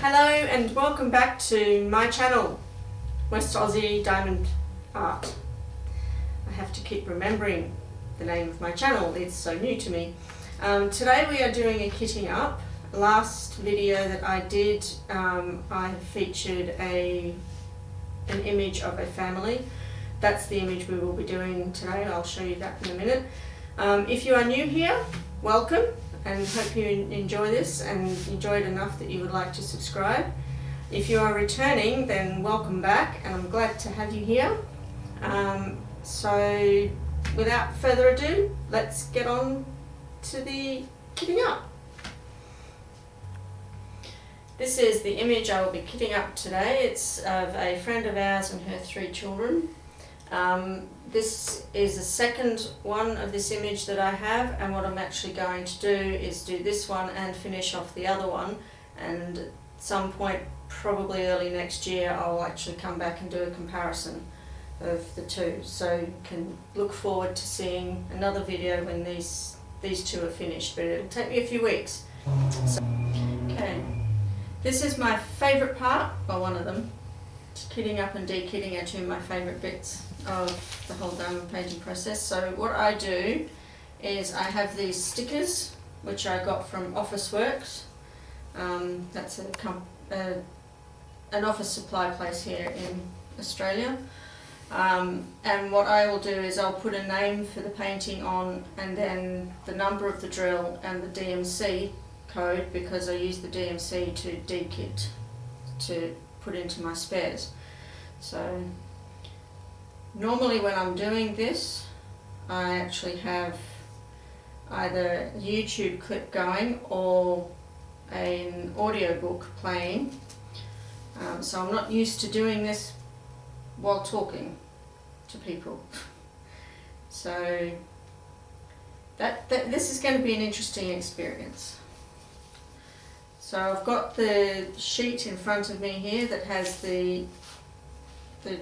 Hello and welcome back to my channel, West Aussie Diamond Art. I have to keep remembering the name of my channel, it's so new to me. Today we are doing a kitting up. Last video that I did, I featured an image of a family. That's the image we will be doing today. I'll show you that in a minute. If you are new here, welcome, and hope you enjoy this and enjoy it enough that you would like to subscribe. If you are returning, then welcome back, and I'm glad to have you here. So without further ado, let's get on to the kitting up. This is the image I will be kitting up today. It's of a friend of ours and her 3 children. This is the second one of this image that I have, and what I'm actually going to do is do this one and finish off the other one, and at some point, probably early next year, I'll actually come back and do a comparison of the two, so you can look forward to seeing another video when these two are finished, but it'll take me a few weeks. Okay, this is my favourite part, or one of them. Kitting up and de-kitting are two of my favourite bits of the whole diamond painting process. So what I do is I have these stickers which I got from Officeworks. That's an office supply place here in Australia. And what I will do is I'll put a name for the painting on, and then the number of the drill and the DMC code, because I use the DMC to de-kit to put into my spares. So normally when I'm doing this, I actually have either a YouTube clip going or an audiobook playing. So I'm not used to doing this while talking to people. So this is going to be an interesting experience. So I've got the sheet in front of me here that has the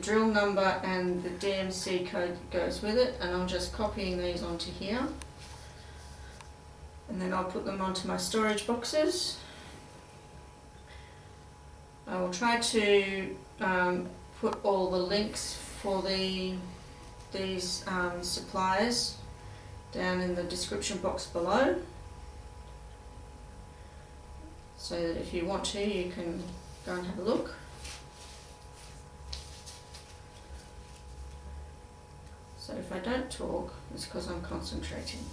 drill number and the DMC code that goes with it, and I'm just copying these onto here, and then I'll put them onto my storage boxes. I will try to put all the links for these supplies down in the description box below, so that if you want to, you can go and have a look. So if I don't talk, it's because I'm concentrating.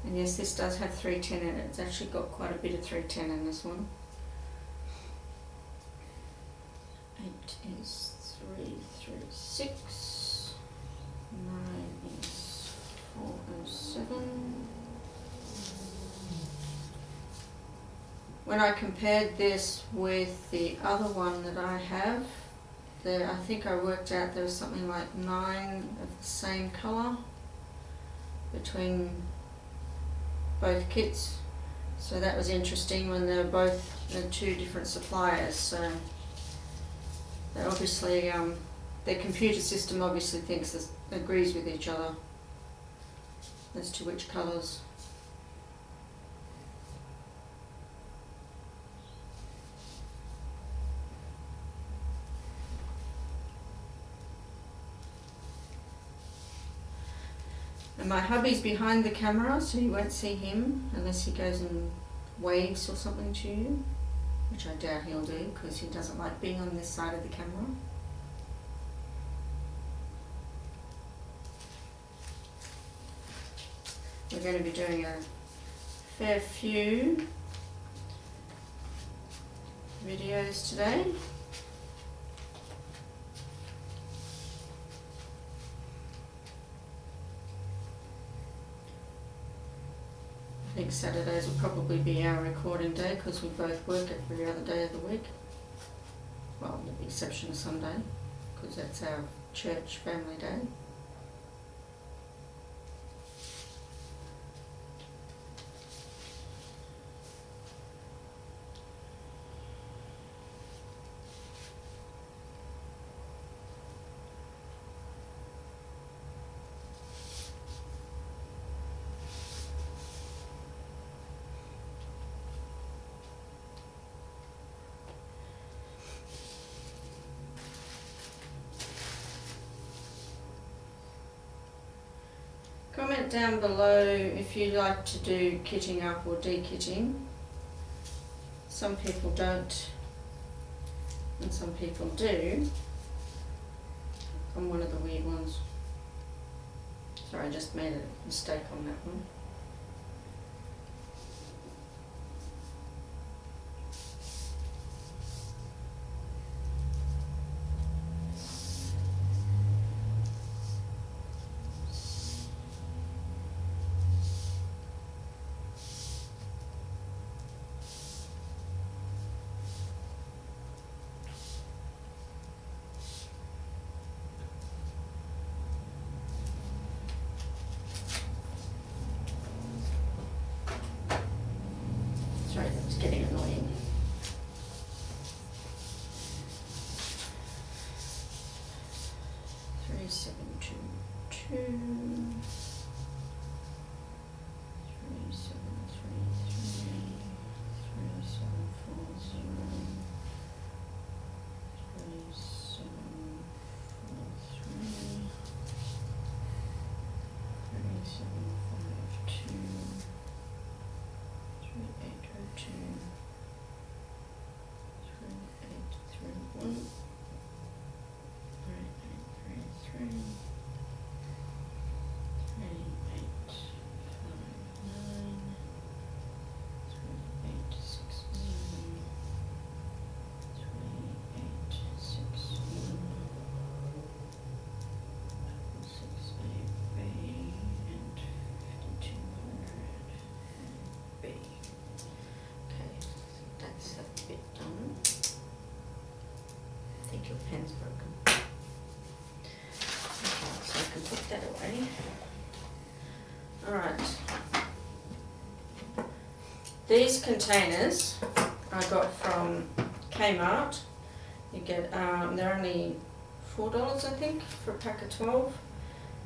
And yes, this does have 310 in it. It's actually got quite a bit of 310 in this one. 8 is 336, 9 is 407. When I compared this with the other one that I have, I think I worked out there was something like 9 of the same colour between both kits. So that was interesting when they're both the 2 different suppliers. So they obviously, their computer system obviously agrees with each other as to which colours. And my hubby's behind the camera, so you won't see him unless he goes and waves or something to you, which I doubt he'll do because he doesn't like being on this side of the camera. We're going to be doing a fair few videos today. I think Saturdays will probably be our recording day because we both work every other day of the week. Well, with the exception of Sunday, because that's our church family day. comment down below if you like to do kitting up or de-kitting. Some people don't, and some people do. I'm one of the weird ones. Sorry, I just made a mistake on that one. Sorry, that was getting annoying. Three, 7, 2, 2. 3, 7, 3, 3. 3, 7, 4, 0. 3, 7, 4, 3. 3, 7, 5, 2. 3, 8, 2. 3, 8, 3, 1. 3, 8, 3, 3. 3, 8, 5, 9. 3, 8, 6, 0. 3, 8, 6, 1. 6, 8, B, and 5200 B. Okay, that's that bit done. I think your pen's broken. Okay, so I can put that away. Alright. These containers I got from Kmart. You get, they're only $4 I think for a pack of 12.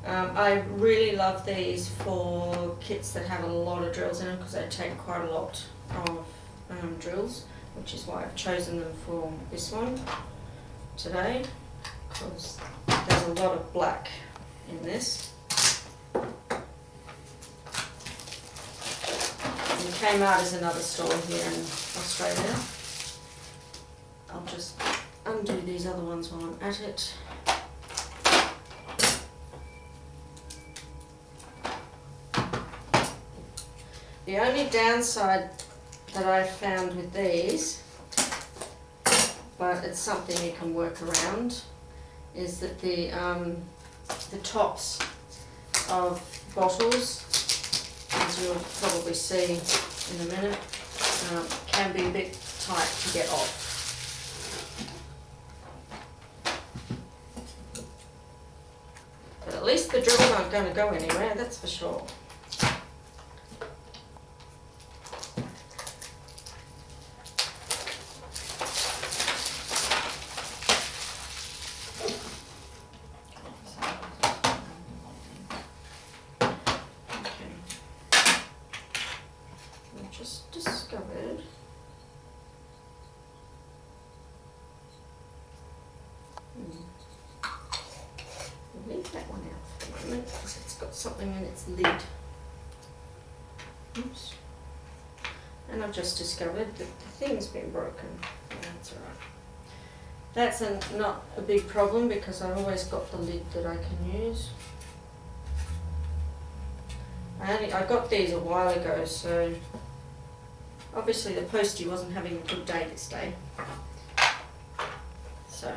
I really love these for kits that have a lot of drills in them because they take quite a lot of drills, which is why I've chosen them for this one today, because there's a lot of black in this. And Kmart is another store here in Australia. I'll just undo these other ones while I'm at it. The only downside that I've found with these, but it's something you can work around, is that the tops of bottles, as you'll probably see in a minute, can be a bit tight to get off. But at least the drills aren't going to go anywhere, that's for sure. Just discovered we'll leave that one out for the moment because it's got something in its lid. Oops. And I've just discovered that the thing's been broken. That's alright. That's not a big problem because I've always got the lid that I can use. I got these a while ago, so obviously the postie wasn't having a good day this day. So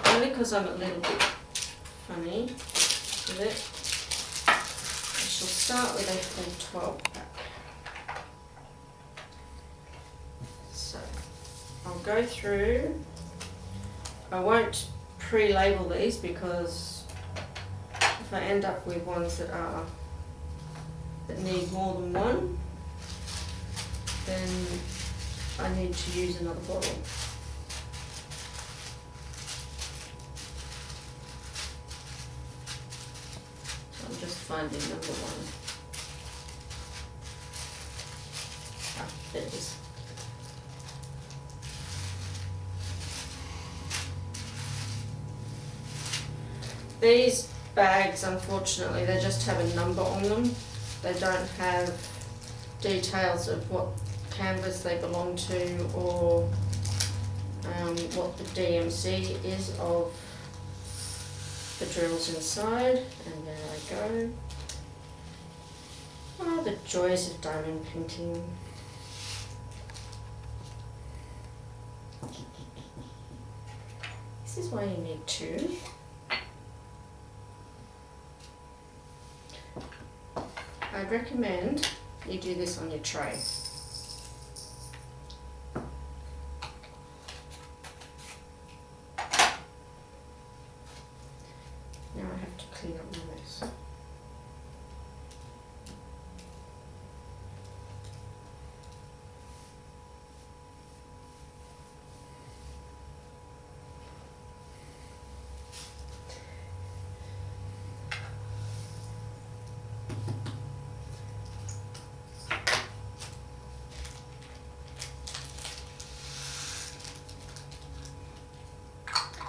only because I'm a little bit funny with it, I shall start with a full 12 pack. So I'll go through. I won't pre-label these because if I end up with ones that need more than one, then I need to use another bottle. So I'm just finding number one. Ah, there it is. These bags, unfortunately, they just have a number on them. They don't have details of what canvas they belong to or what the DMC is of the drills inside. And there they go. Oh, the joys of diamond painting. This is why you need two. I'd recommend you do this on your tray. Now I have to clean up my mess.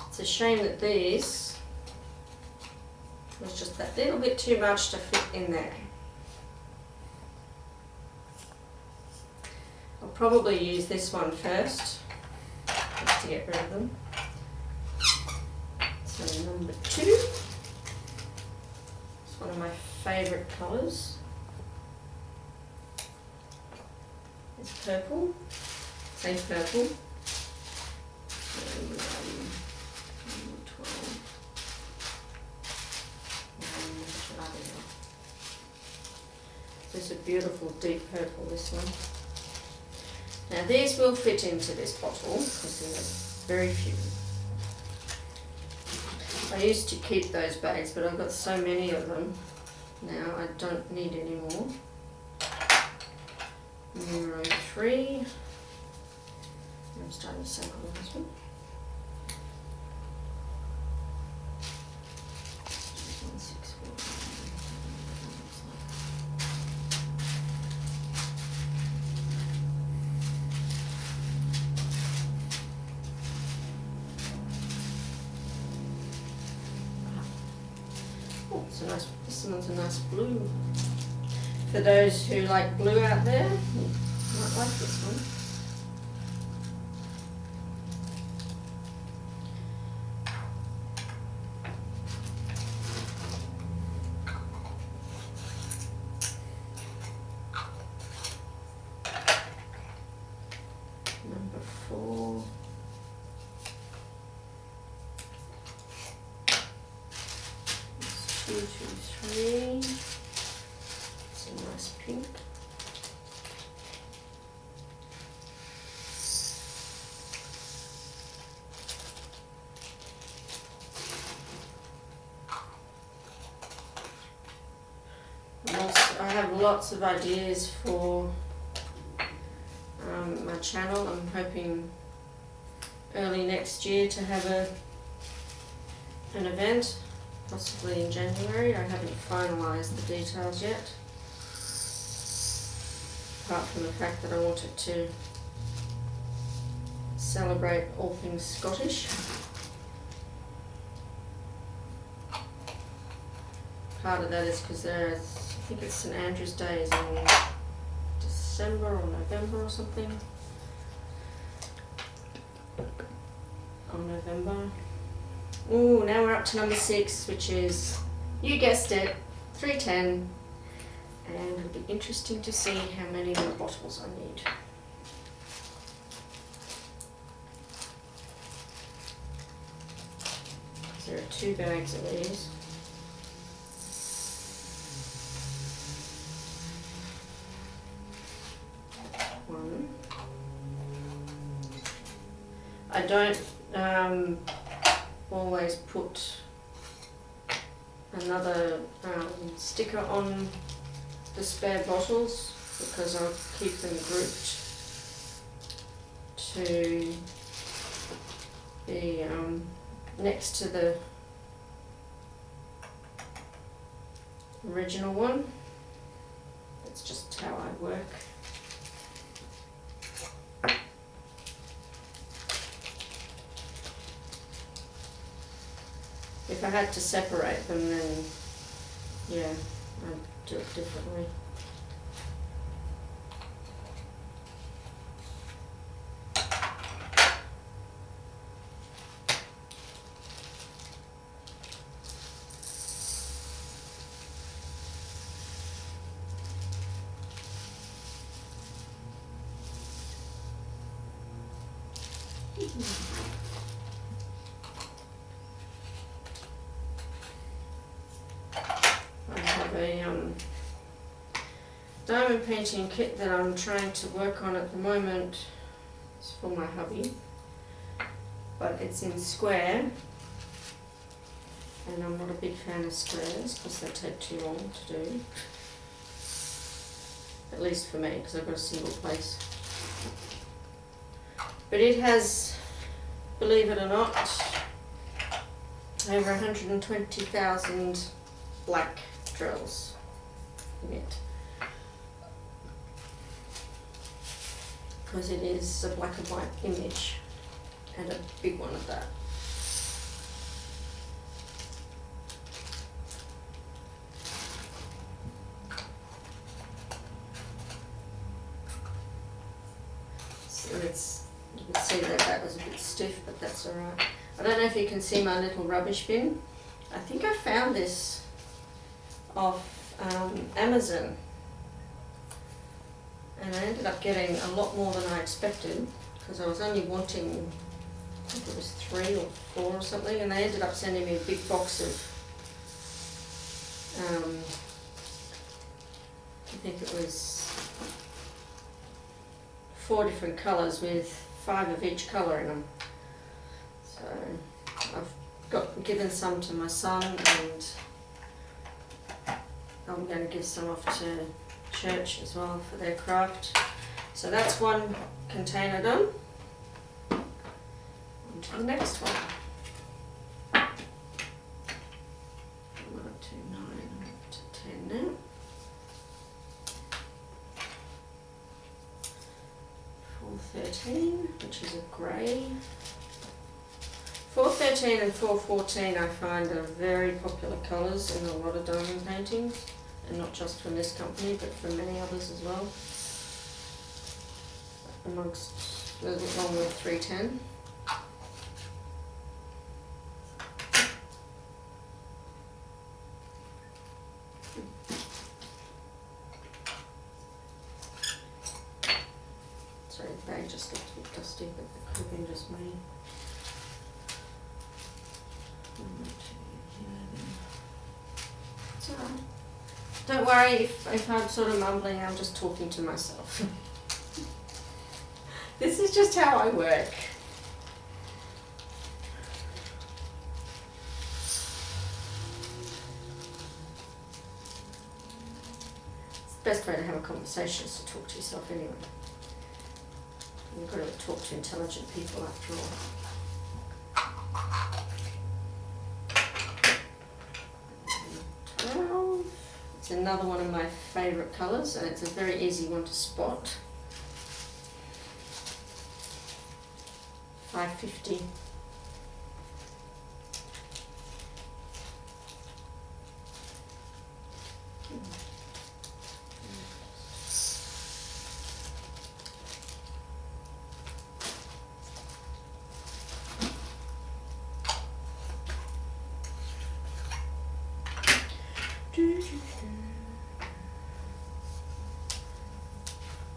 It's a shame that these was just that little bit too much to fit in there. I'll probably use this one first, just to get rid of them. So number 2. It's one of my favourite colours. It's purple, same purple. And, number 12. This is a beautiful deep purple, this one. Now these will fit into this bottle because there's very few. I used to keep those bags, but I've got so many of them now I don't need any more. Number 3. I'm starting to sound on this one. Oh, it's a nice, this one's a nice blue. For those who like blue out there, you might like this one. Number 4. It's 2, 2, 3. It's a nice pink. I have lots of ideas for my channel. I'm hoping early next year to have an event, possibly in January. I haven't finalised the details yet, apart from the fact that I want it to celebrate all things Scottish. Part of that is because I think it's St Andrew's Day is in December or November or something. On November. Ooh, now we're up to number 6, which is, you guessed it, 310. And it'll be interesting to see how many more bottles I need. There are 2 bags of these. One. I don't always put another sticker on the spare bottles because I'll keep them grouped to be next to the original one. That's just how I work. If I had to separate them, then yeah, I'd do it differently. I have a diamond painting kit that I'm trying to work on at the moment. It's for my hubby, but it's in square, and I'm not a big fan of squares because they take too long to do. At least for me, because I've got a single place. But it has, believe it or not, over 120,000 black drills in it. Because it is a black and white image, and a big one at that. So you can see that was a bit stiff, but that's alright. I don't know if you can see my little rubbish bin. I think I found this off Amazon. And I ended up getting a lot more than I expected, because I was only wanting, I think it was 3 or 4 or something, and they ended up sending me a big box of, I think it was 4 different colours with 5 of each colour in them. So I've given some to my son, and I'm going to give some off to church as well for their craft. So that's one container done. On to the next one. I'm up to 9, I'm up to 10 now. 413, which is a grey. 413 and 414 I find are very popular colours in a lot of diamond paintings. And not just from this company, but from many others as well. Amongst, along with 310. Sorry, the bag just looked a bit dusty, but it could have been just me. It's alright. Don't worry if I'm sort of mumbling, I'm just talking to myself. This is just how I work. It's the best way to have a conversation is to talk to yourself anyway. You've got to talk to intelligent people after all. It's another one of my favourite colours, and it's a very easy one to spot. 550.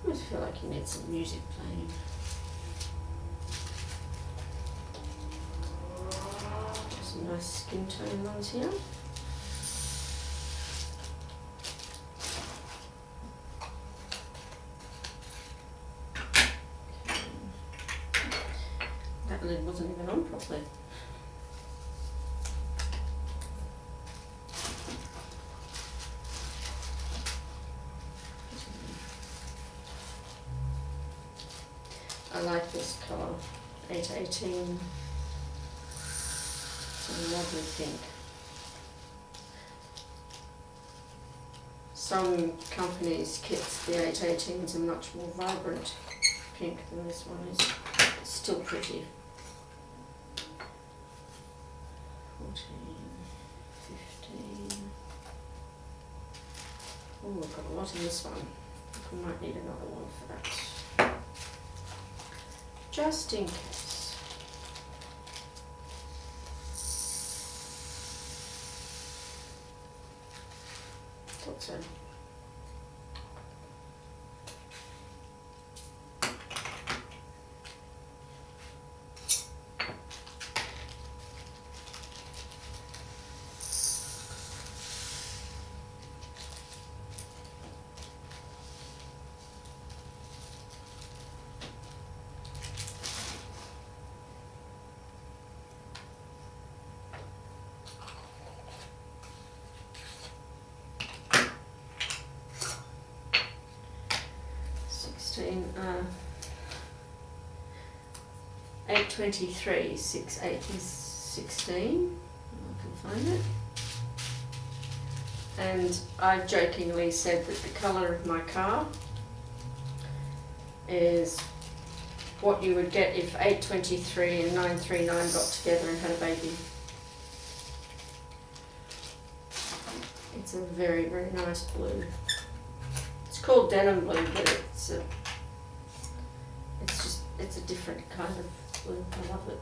I just feel like you need some music playing. Some nice skin tone ones here. That lid wasn't even on properly. I like this colour, 818. It's a lovely pink. Some companies' kits, the 818s, are much more vibrant pink than this one is. It's still pretty. 14. Oh, I've got a lot in this one. I might need another one for that. Just in case. Thought so. uh, 823, 6, 8 is 16. I can find it. And I've jokingly said that the colour of my car is what you would get if 823 and 939 got together and had a baby. It's a very, very nice blue. It's called denim blue, but it's a different kind of blue. I love it.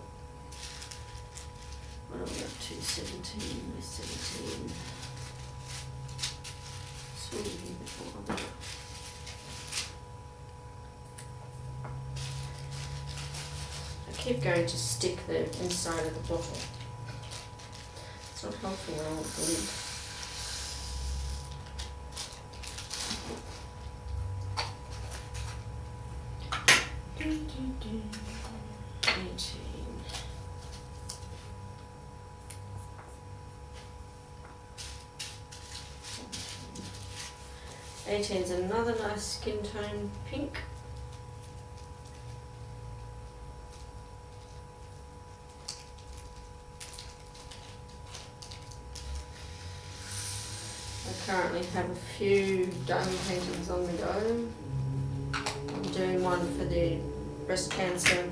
What are we up to? 17, we're 17. So we'll be before that. I keep going to stick the inside of the bottle. It's not helpful when I want the lid. Eighteen's another nice skin tone pink. I currently have a few diamond paintings on the go. I'm doing one for the breast cancer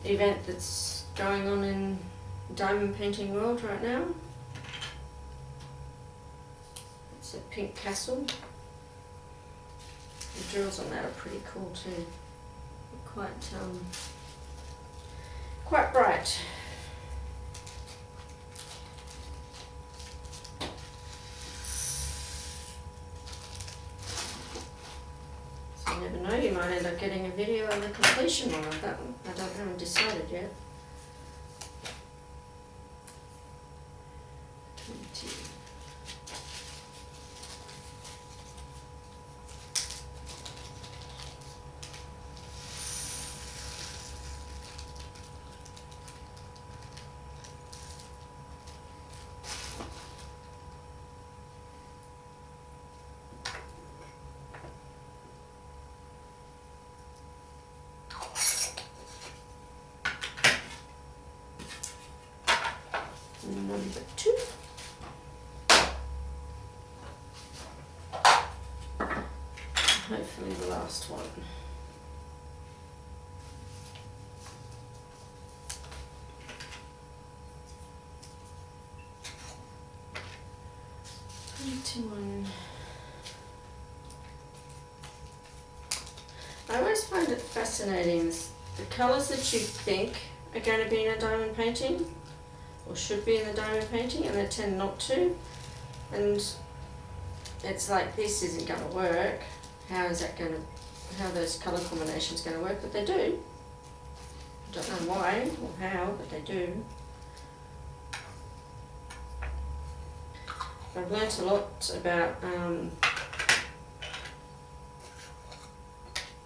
event that's going on in diamond painting world right now. It's a pink castle. The drills on that are pretty cool too. Quite bright. So you never know, you might end up getting a video of the completion one of that one. I haven't decided yet. 20. Number 2. Hopefully the last one. I always find it fascinating, the colours that you think are going to be in a diamond painting, or should be in the diamond painting, and they tend not to. And it's like, this isn't going to work. How is that going to, how are those colour combinations going to work? But they do. I don't know why or how, but they do. I've learnt a lot about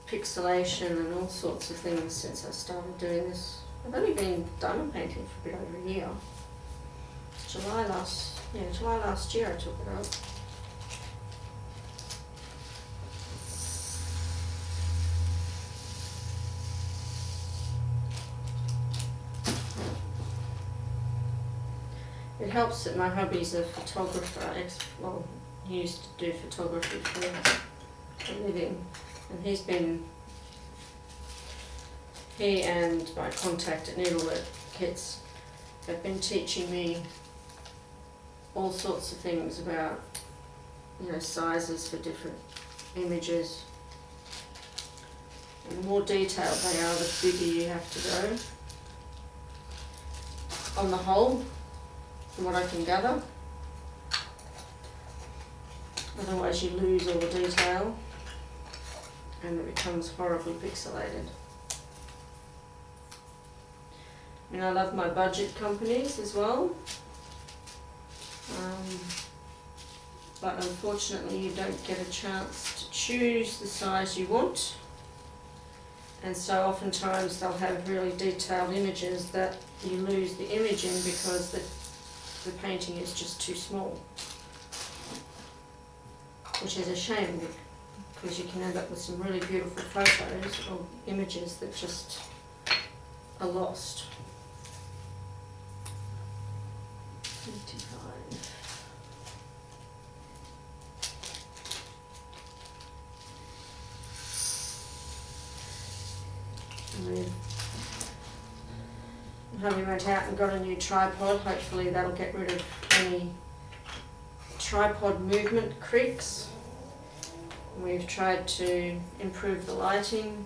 pixelation and all sorts of things since I started doing this. I've only been diamond painting for a bit over a year. July last year I took it up. It helps that my hubby's a photographer. He used to do photography for a living, and he and my contact at Needlework Kits have been teaching me all sorts of things about, sizes for different images. And the more detailed they are, the bigger you have to go. On the whole, from what I can gather. Otherwise you lose all the detail and it becomes horribly pixelated. I love my budget companies as well. But unfortunately you don't get a chance to choose the size you want. And so oftentimes they'll have really detailed images that you lose the image in because the painting is just too small. Which is a shame because you can end up with some really beautiful photos or images that just are lost. 25. Hubby went out and got a new tripod. Hopefully that'll get rid of any tripod movement creaks. We've tried to improve the lighting.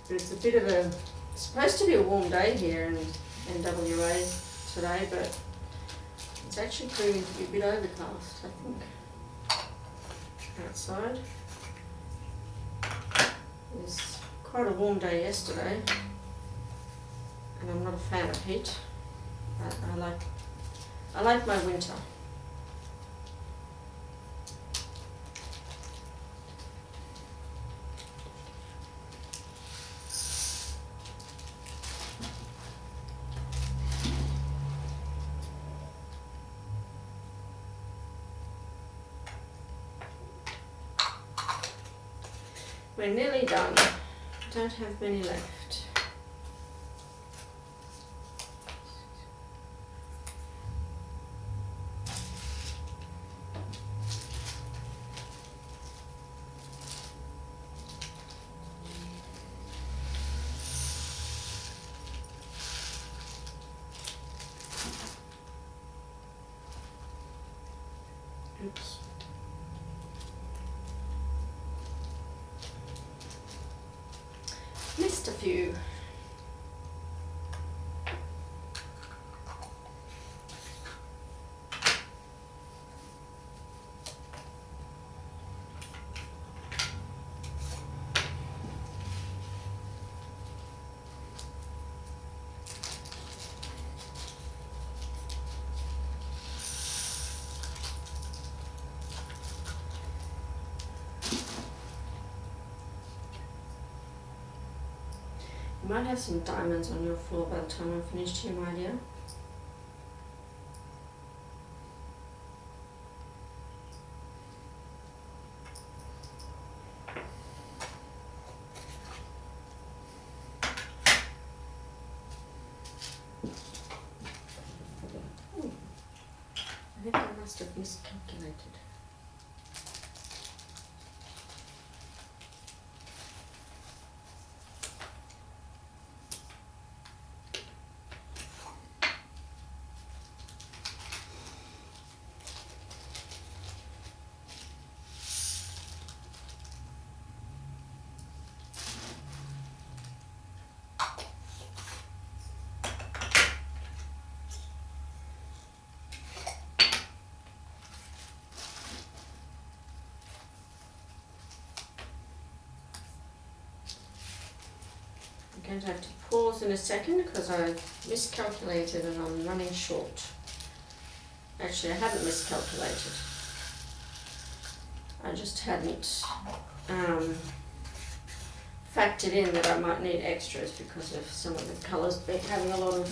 But it's a bit of a, it's supposed to be a warm day here in WA today, but it's actually proving to be a bit overcast, I think, outside. It was quite a warm day yesterday, and I'm not a fan of heat. I like my winter. We're nearly done. Don't have many left. Oops. Missed a few. You might have some diamonds on your floor by the time I'm finished here, my dear. Ooh. I think I must have miscalculated. I'm going to have to pause in a second because I miscalculated and I'm running short. Actually, I haven't miscalculated. I just hadn't factored in that I might need extras because of some of the colours having a lot of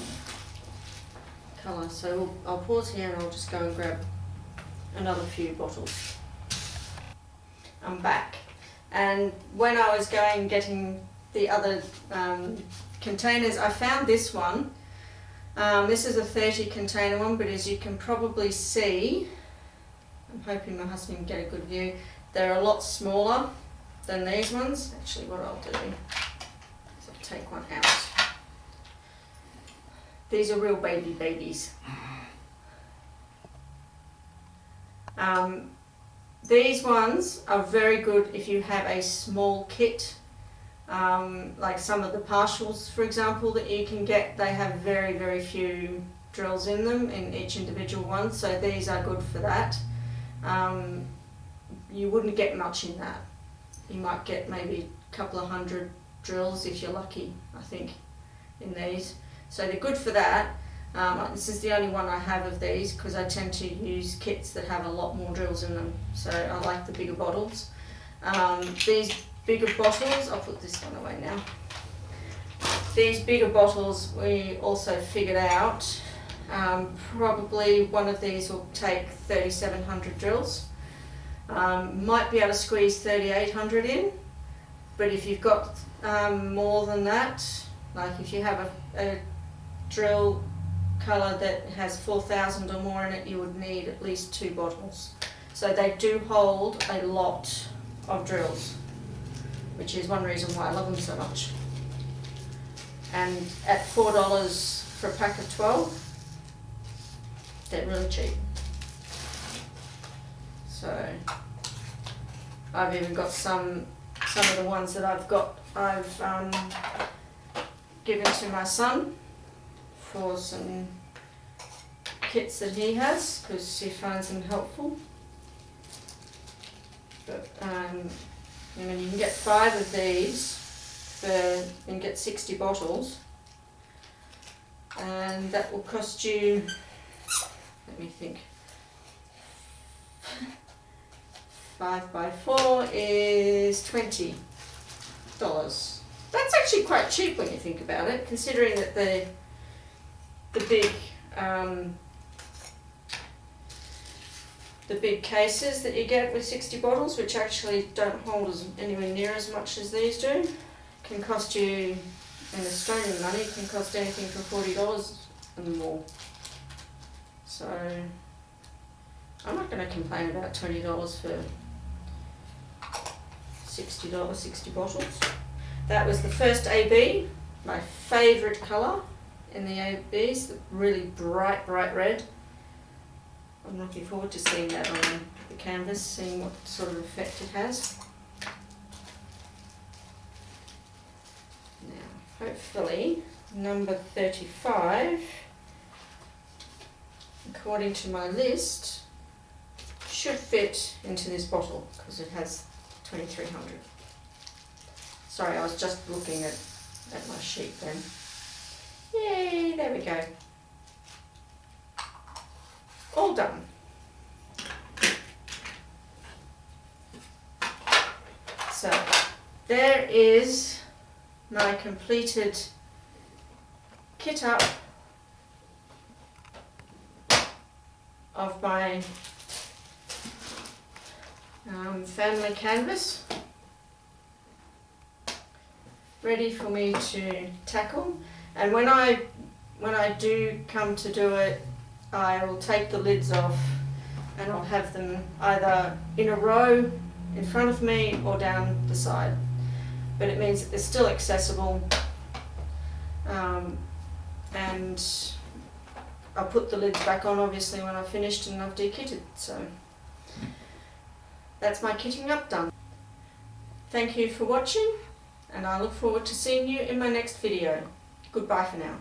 colour. So I'll pause here and I'll just go and grab another few bottles. I'm back. And when I was getting the other containers, I found this one. This is a 30 container one, but as you can probably see, I'm hoping my husband can get a good view, they're a lot smaller than these ones. Actually, what I'll do is I'll take one out. These are real babies. These ones are very good if you have a small kit, like some of the partials, for example, that you can get. They have very few drills in them, in each individual one, so these are good for that. You wouldn't get much in that. You might get maybe a couple of hundred drills if you're lucky, I think, in these. So they're good for that. This is the only one I have of these because I tend to use kits that have a lot more drills in them. So I like the bigger bottles. These bigger bottles, I'll put this one away now. These bigger bottles we also figured out. Probably one of these will take 3,700 drills. Might be able to squeeze 3,800 in, but if you've got more than that, like if you have a drill colour that has 4,000 or more in it, you would need at least 2 bottles. So they do hold a lot of drills, which is one reason why I love them so much. And at $4 for a pack of 12, they're really cheap. So I've even got some of the ones that I've given to my son for some kits that he has because he finds them helpful. But you can get 5 of these you can get 60 bottles, and that will cost you, let me think, 5 by 4 is $20. That's actually quite cheap when you think about it, considering that the big cases that you get with 60 bottles, which actually don't hold anywhere near as much as these do, can cost you, in Australian money, can cost anything from $40 and more. So I'm not going to complain about $20 for 60 bottles. That was the first AB, my favourite colour in the ABs, the really bright red. I'm looking forward to seeing that on the canvas, seeing what sort of effect it has. Now, hopefully, number 35, according to my list, should fit into this bottle because it has 2,300. Sorry, I was just looking at my sheet then. Yay, there we go. All done. So, there is my completed kit up of my family canvas, ready for me to tackle. And when I do come to do it, I will take the lids off and I'll have them either in a row in front of me or down the side. But it means that they're still accessible, and I'll put the lids back on obviously when I've finished and I've dekitted. So that's my kitting up done. Thank you for watching, and I look forward to seeing you in my next video. Goodbye for now.